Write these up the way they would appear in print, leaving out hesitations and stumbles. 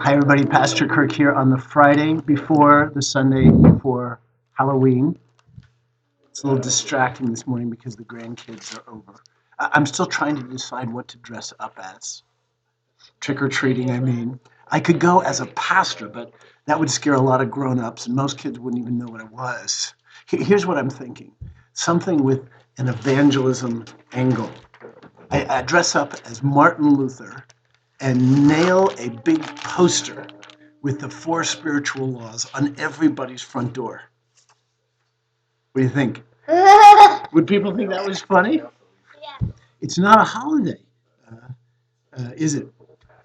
Hi, everybody. Pastor Kirk here on the Friday before the Sunday before Halloween. It's a little distracting this morning because the grandkids are over. I'm still trying to decide what to dress up as. Trick or treating, I mean. I could go as a pastor, but that would scare a lot of grown ups, and most kids wouldn't even know what I was. Here's what I'm thinking something with an evangelism angle. I dress up as Martin Luther and nail a big poster with the four spiritual laws on everybody's front door. What do you think? Would people think that was funny? It's not a holiday, is it?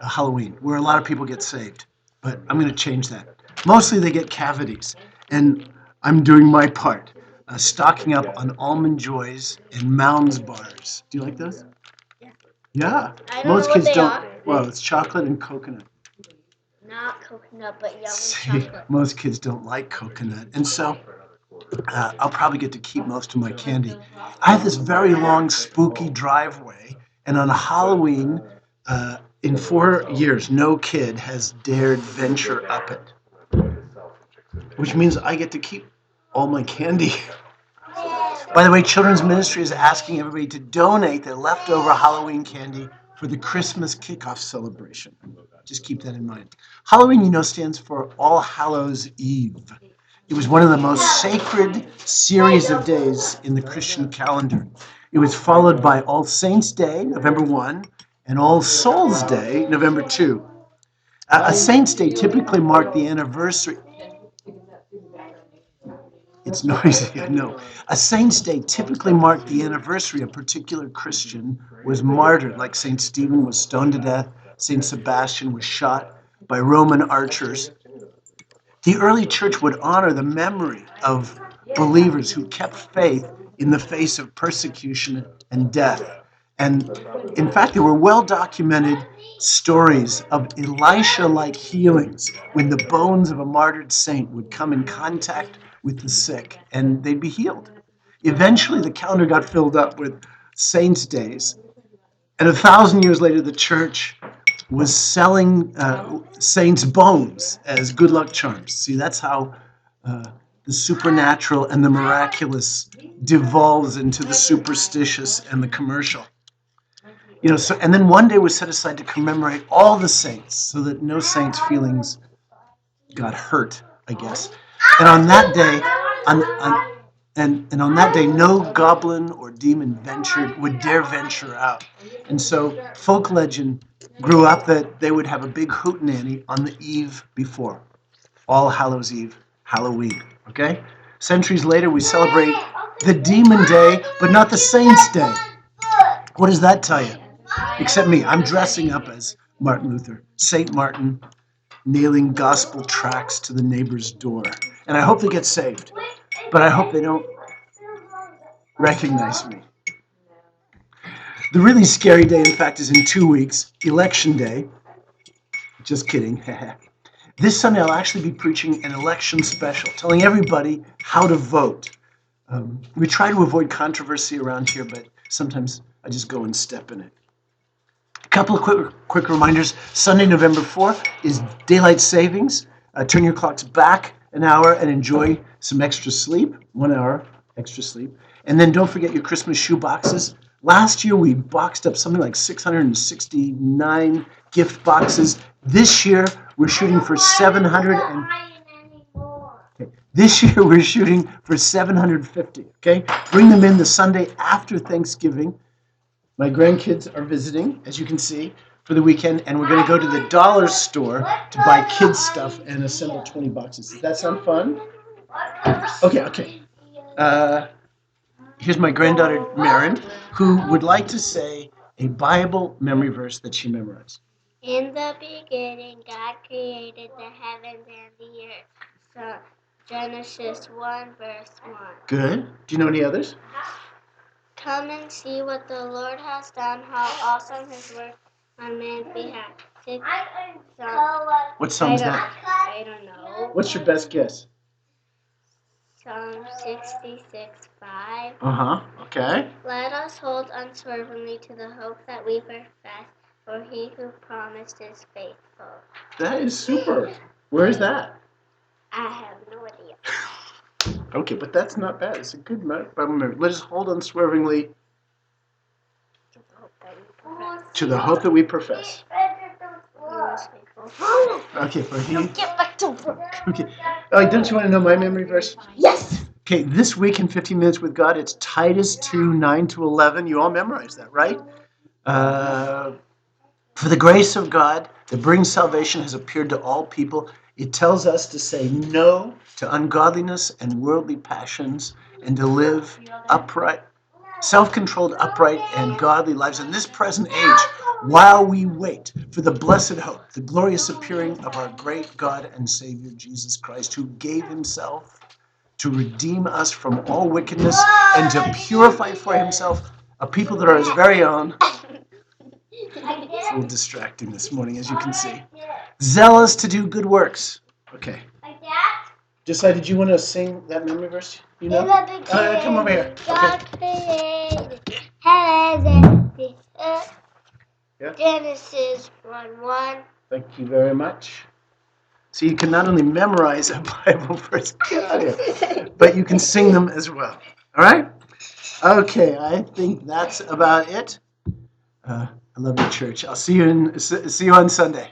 A Halloween, where a lot of people get saved. But I'm going to change that. Mostly they get cavities, and I'm doing my part, stocking up on almond joys and Mounds bars. Do you like those? Yeah. I don't Most know what kids they don't. are. Well, it's chocolate and coconut. Not coconut, but yummy See, chocolate. most kids don't like coconut, and so I'll probably get to keep most of my candy. I have this very long, spooky driveway, and on Halloween, in 4 years, no kid has dared venture up it, which means I get to keep all my candy. By the way, Children's Ministry is asking everybody to donate their leftover Halloween candy for the Christmas kickoff celebration. Just keep that in mind. Halloween, stands for All Hallows Eve. It was one of the most sacred series of days in the Christian calendar. It was followed by All Saints' Day, November 1, and All Souls' Day, November 2. A Saints' Day typically marked the anniversary. It's noisy, I know. A Saints' Day typically marked the anniversary a particular Christian was martyred, like St. Stephen was stoned to death, St. Sebastian was shot by Roman archers. The early church would honor the memory of believers who kept faith in the face of persecution and death. And in fact, there were well documented stories of Elisha like healings when the bones of a martyred saint would come in contact with the sick and they'd be healed. Eventually, the calendar got filled up with saints' days. And 1,000 years later, the church was selling saints' bones as good luck charms. See, that's how the supernatural and the miraculous devolves into the superstitious and the commercial. So and then one day was set aside to commemorate all the saints, so that no saint's feelings got hurt, I guess. And on that day, and on that day, no goblin or demon would dare venture out. And so folk legend grew up that they would have a big hootenanny on the eve before, All Hallows Eve, Halloween. Okay? Centuries later, we celebrate the Demon Day, but not the Saints' Day. What does that tell you? Except me, I'm dressing up as Martin Luther, Saint Martin, nailing gospel tracts to the neighbor's door. And I hope they get saved, but I hope they don't recognize me. The really scary day, in fact, is in 2 weeks, Election Day. Just kidding. This Sunday, I'll actually be preaching an election special, telling everybody how to vote. We try to avoid controversy around here, but sometimes I just go and step in it. A couple of quick reminders. Sunday, November 4th is daylight savings. Turn your clocks back an hour and enjoy some extra sleep, 1 hour extra sleep. And then don't forget your Christmas shoe boxes. Last year, we boxed up something like 669 gift boxes. This year, we're shooting for 700. This year, we're shooting for 750. Okay, bring them in the Sunday after Thanksgiving. My grandkids are visiting, as you can see, for the weekend, and we're going to go to the dollar store to buy kids' stuff and assemble 20 boxes. Does that sound fun? Okay. Here's my granddaughter, Marin, who would like to say a Bible memory verse that she memorized. In the beginning, God created the heavens and the earth. So, Genesis 1, verse 1. Good. Do you know any others? Come and see what the Lord has done, how awesome his work on man's behalf. What song is that? I don't know. What's your best guess? Psalm 66, 5. Okay. Let us hold unswervingly to the hope that we profess, for he who promised is faithful. That is super. Where is that? I have no idea. Okay, but that's not bad. It's a good Bible memory. Let us hold unswervingly to the hope that we profess. Okay, for he. Get back to work. Okay. Oh, don't you want to know my memory verse? Yes. Okay, this week in 15 Minutes with God, it's Titus 2, 9 to 11. You all memorized that, right? For the grace of God that brings salvation has appeared to all people. It tells us to say no to ungodliness and worldly passions and to live upright, self-controlled, upright, and godly lives in this present age while we wait for the blessed hope, the glorious appearing of our great God and Savior Jesus Christ, who gave himself to redeem us from all wickedness and to purify for himself a people that are his very own. It's a little distracting this morning, as you can see. Zealous to do good works. Okay. Josiah, did you want to sing that memory verse? You know? Come over here. God created heavens and the earth. Yeah. Genesis 1:1. Thank you very much. So you can not only memorize a Bible verse, but you can sing them as well. All right? Okay, I think that's about it. I love you, church. I'll see you on Sunday.